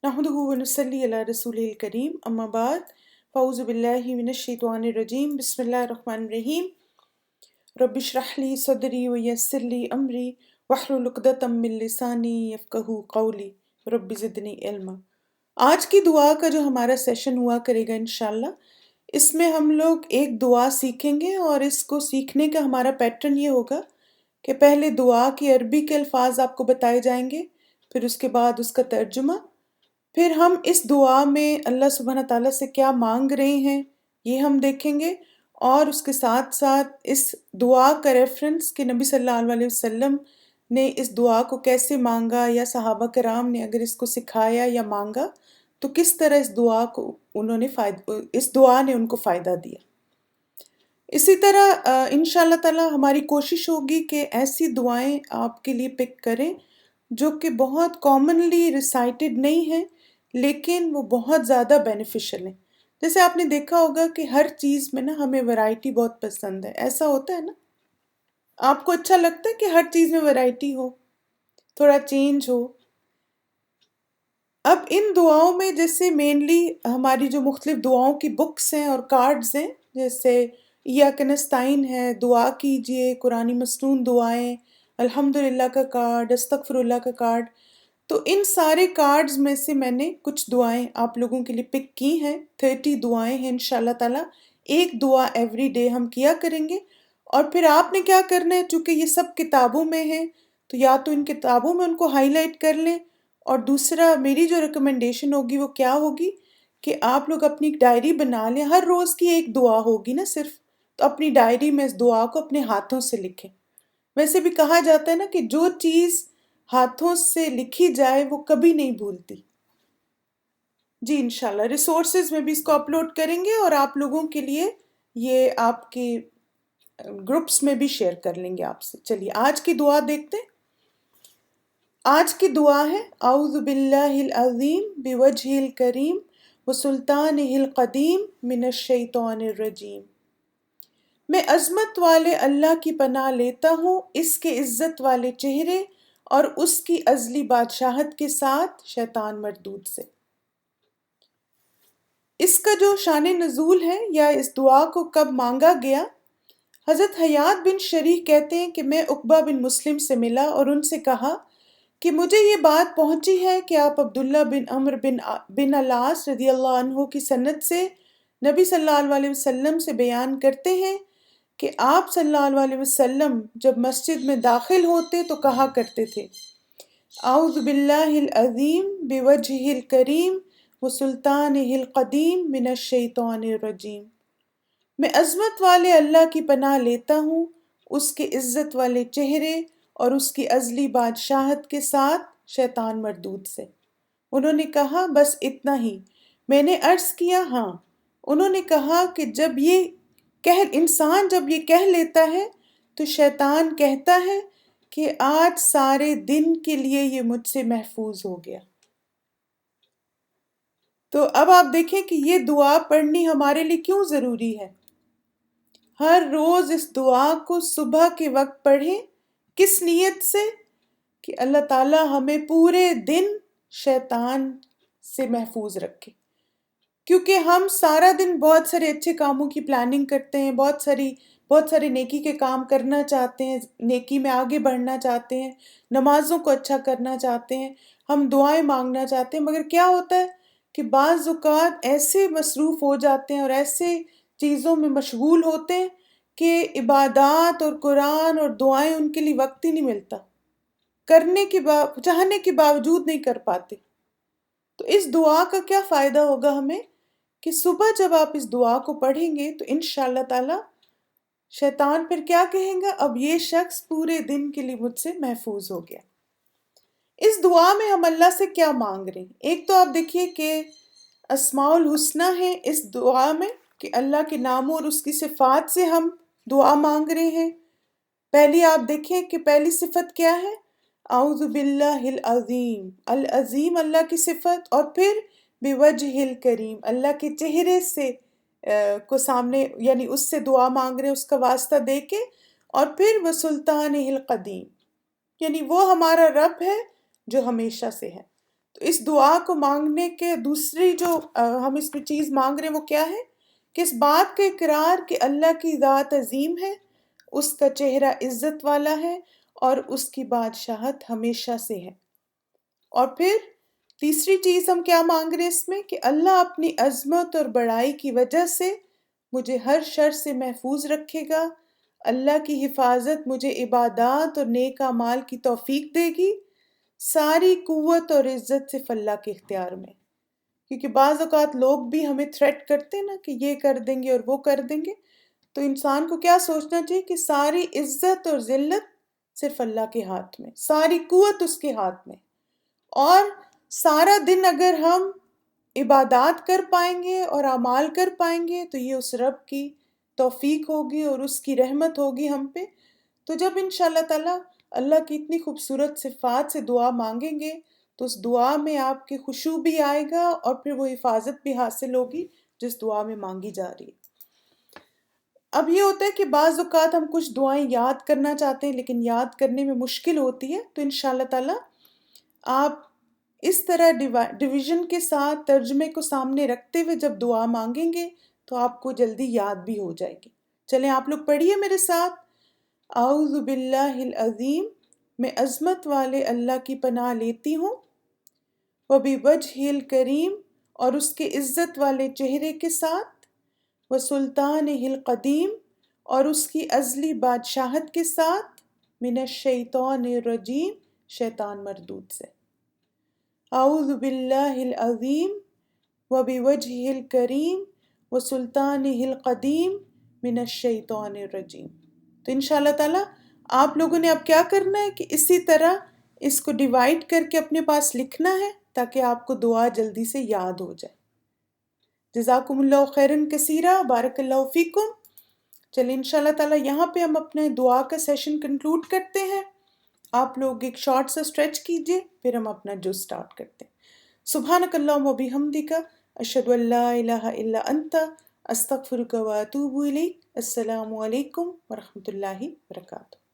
नहमदुहु व नुसल्ली अला रसूलिल करीम अम्मा बाद फ़ऊज़ु बिल्लाहि मिनश शैतानिर रजीम बिस्मिल्लाहिर रहमानिर रहीम रब्बि इश्रह ली सदरी व यस्सिर ली अमरी वहलुल उक़दतम मिन लिसानी यफ़क़हू क़ौली रब्बि ज़िदनी इल्मा। आज की दुआ का जो हमारा सेशन हुआ करेगा इंशाल्लाह, इसमें हम लोग एक दुआ सीखेंगे और इसको सीखने का हमारा पैटर्न ये होगा कि पहले दुआ के अरबी के अल्फाज आपको बताए जाएंगे, फिर उसके बाद उसका तर्जुमा, फिर हम इस दुआ में अल्लाह सुब्हाना ताला से क्या मांग रहे हैं ये हम देखेंगे, और उसके साथ साथ इस दुआ का रेफरेंस कि नबी सल्लल्लाहु अलैहि वसल्लम ने इस दुआ को कैसे मांगा या सहाबा कराम ने अगर इसको सिखाया या मांगा तो किस तरह इस दुआ ने उनको फ़ायदा दिया। इसी तरह इंशाअल्लाह ताला हमारी कोशिश होगी कि ऐसी दुआएं आपके लिए पिक करें जो कि बहुत कॉमनली रिसाइटेड नहीं हैं लेकिन वो बहुत ज़्यादा बेनिफिशियल हैं। जैसे आपने देखा होगा कि हर चीज़ में ना हमें वैरायटी बहुत पसंद है, ऐसा होता है ना? आपको अच्छा लगता है कि हर चीज़ में वैरायटी हो, थोड़ा चेंज हो। अब इन दुआओं में जैसे मेनली हमारी जो मुख्तलिफ दुआओं की बुक्स हैं और कार्ड्स हैं, जैसे इय्याक नस्तईन है, दुआ कीजिए, कुरानी मसनून दुआएं, अल्हम्दुलिल्लाह का कार्ड, अस्तगफिरुल्लाह का कार्ड, तो इन सारे कार्ड्स में से मैंने कुछ दुआएं आप लोगों के लिए पिक की हैं। 30 दुआएं हैं इंशाल्लाह ताला। एक दुआ एवरी डे हम किया करेंगे और फिर आपने क्या करना है, चूँकि ये सब किताबों में है तो या तो इन किताबों में उनको हाईलाइट कर लें, और दूसरा मेरी जो रिकमेंडेशन होगी वो क्या होगी कि आप लोग अपनी डायरी बना लें। हर रोज़ की एक दुआ होगी ना सिर्फ, तो अपनी डायरी में इस दुआ को अपने हाथों से लिखें। वैसे भी कहा जाता है ना कि जो चीज़ हाथों से लिखी जाए वो कभी नहीं भूलती। जी इंशाल्लाह रिसोर्सेज में भी इसको अपलोड करेंगे और आप लोगों के लिए ये आपके ग्रुप्स में भी शेयर कर लेंगे आपसे। चलिए आज की दुआ देखते हैं। आज की दुआ है औज़ु बिल्लाहिल अज़ीम बिवजहिल करीम व सुल्तानिहिल क़दीम मिनश शैतानिर रजीम। मैं अज़मत वाले अल्लाह की पनाह लेता हूँ इसके इज़्ज़त वाले चेहरे और उसकी अज़ली बादशाहत के साथ शैतान मरदूद से। इसका जो शान नज़ूल है या इस दुआ को कब मांगा गया, हज़रत हयात बिन शरीह कहते हैं कि मैं उक़बा बिन मुस्लिम से मिला और उनसे कहा कि मुझे ये बात पहुंची है कि आप अब्दुल्ला बिन अम्र बिन अलास रज़ियल्लाहु अन्हु की सनद से नबी सल्लल्लाहु अलैहि वसल्लम से बयान करते हैं कि आप सल्लल्लाहु अलैहि वसल्लम जब मस्जिद में दाखिल होते तो कहा करते थे, औज़ु बिल्लाहिल अज़ीम बिवजहिल करीम व सुल्तानिहिल क़दीम मिनश शैतानिर रजीम। मैं अज़मत वाले अल्लाह की पनाह लेता हूँ उसके इज़्ज़त वाले चेहरे और उसकी अज़ली बादशाहत के साथ शैतान मरदूद से। उन्होंने कहा बस इतना ही। मैंने अर्ज़ किया हाँ। उन्होंने कहा कि इंसान जब ये कह लेता है तो शैतान कहता है कि आज सारे दिन के लिए ये मुझसे महफूज हो गया। तो अब आप देखें कि ये दुआ पढ़नी हमारे लिए क्यों ज़रूरी है। हर रोज़ इस दुआ को सुबह के वक्त पढ़ें। किस नीयत से? कि अल्लाह ताला हमें पूरे दिन शैतान से महफूज रखे, क्योंकि हम सारा दिन बहुत सारे अच्छे कामों की प्लानिंग करते हैं, बहुत सारे नेकी के काम करना चाहते हैं, नेकी में आगे बढ़ना चाहते हैं, नमाज़ों को अच्छा करना चाहते हैं, हम दुआएं मांगना चाहते हैं, मगर क्या होता है कि बाज़ औक़ात ऐसे मसरूफ़ हो जाते हैं और ऐसे चीज़ों में मशगूल होते हैं कि इबादत और कुरान और दुआएं उनके लिए वक्त ही नहीं मिलता, चाहने के बावजूद नहीं कर पाते। तो इस दुआ का क्या फ़ायदा होगा हमें कि सुबह जब आप इस दुआ को पढ़ेंगे तो इंशाअल्लाह ताला शैतान फिर क्या कहेगा, अब ये शख्स पूरे दिन के लिए मुझसे महफूज हो गया। इस दुआ में हम अल्लाह से क्या मांग रहे हैं? एक तो आप देखिए कि अस्माउल हुस्ना है इस दुआ में, कि अल्लाह के नामों और उसकी सिफ़ात से हम दुआ मांग रहे हैं। पहली आप देखें कि पहली सिफत क्या है, औज़ु बिल्लाहिल अज़ीम, अल अज़ीम अल्लाह की सिफत, और फिर बिवजहिल करीम अल्लाह के चेहरे से को सामने यानी उससे दुआ मांग रहे हैं, उसका वास्ता दे के, और फिर व सुल्तानिहिल क़दीम यानी वो हमारा रब है जो हमेशा से है। تو اس دعا کو مانگنے کے دوسری جو ہم اس میں چیز مانگ رہے ہیں وہ کیا ہے کہ اس بات کا اقرار کہ اللہ کی ذات عظیم ہے، اس کا چہرہ عزت والا ہے اور اس کی بادشاہت ہمیشہ سے ہے۔ اور پھر تیسری چیز ہم کیا مانگ رہے ہیں اس میں کہ اللہ اپنی عظمت اور بڑائی کی وجہ سے مجھے ہر شر سے محفوظ رکھے گا، اللہ کی حفاظت مجھے عبادات اور نیک اعمال کی توفیق دے گی، ساری قوت اور عزت صرف اللہ کے اختیار میں۔ کیونکہ بعض اوقات لوگ بھی ہمیں تھریٹ کرتے ہیں نا کہ یہ کر دیں گے اور وہ کر دیں گے، تو انسان کو کیا سوچنا چاہیے کہ ساری عزت اور ذلت صرف اللہ کے ہاتھ میں، ساری قوت اس کے ہاتھ میں، اور سارا دن اگر ہم عبادات کر پائیں گے اور اعمال کر پائیں گے تو یہ اس رب کی توفیق ہوگی اور اس کی رحمت ہوگی ہم پہ۔ تو جب انشاءاللہ تعالیٰ اللہ کی اتنی خوبصورت صفات سے دعا مانگیں گے تو اس دعا میں آپ کے خشوع بھی آئے گا اور پھر وہ حفاظت بھی حاصل ہوگی جس دعا میں مانگی جا رہی ہے۔ اب یہ ہوتا ہے کہ بعض اوقات ہم کچھ دعائیں یاد کرنا چاہتے ہیں لیکن یاد کرنے میں مشکل ہوتی ہے، تو انشاءاللہ تعالیٰ آپ اس طرح ڈویژن کے ساتھ ترجمے کو سامنے رکھتے ہوئے جب دعا مانگیں گے تو آپ کو جلدی یاد بھی ہو جائے گی۔ چلیں آپ لوگ پڑھیے میرے ساتھ، اعوذ باللہ العظیم، میں عظمت والے اللہ کی پناہ لیتی ہوں، وبوجہہ الکریم، اور اس کے عزت والے چہرے کے ساتھ، وسلطانہ القدیم، اور اس کی ازلی بادشاہت کے ساتھ، من الشیطان الرجیم، شیطان مردود سے۔ اعوذ باللہ العظیم وبوجہہ الکریم وسلطانہ القدیم من الشیطان الرجیم۔ تو انشاءاللہ تعالیٰ آپ لوگوں نے اب کیا کرنا ہے کہ اسی طرح اس کو ڈیوائڈ کر کے اپنے پاس لکھنا ہے تاکہ آپ کو دعا جلدی سے یاد ہو جائے۔ جزاکم اللہ خیرن کثیرہ، بارک اللہ فیکم۔ چلیں انشاءاللہ تعالیٰ یہاں پہ ہم اپنے دعا کا سیشن کنکلوڈ کرتے ہیں۔ آپ لوگ ایک شارٹ سا اسٹریچ کیجئے، پھر ہم اپنا جو سٹارٹ کرتے ہیں۔ سبحانک اللہم و بحمدک، اشہد ان لا الہ الا انت، استغفرک و اتوب الیک۔ السلام علیکم ورحمۃ اللہ وبرکاتہ۔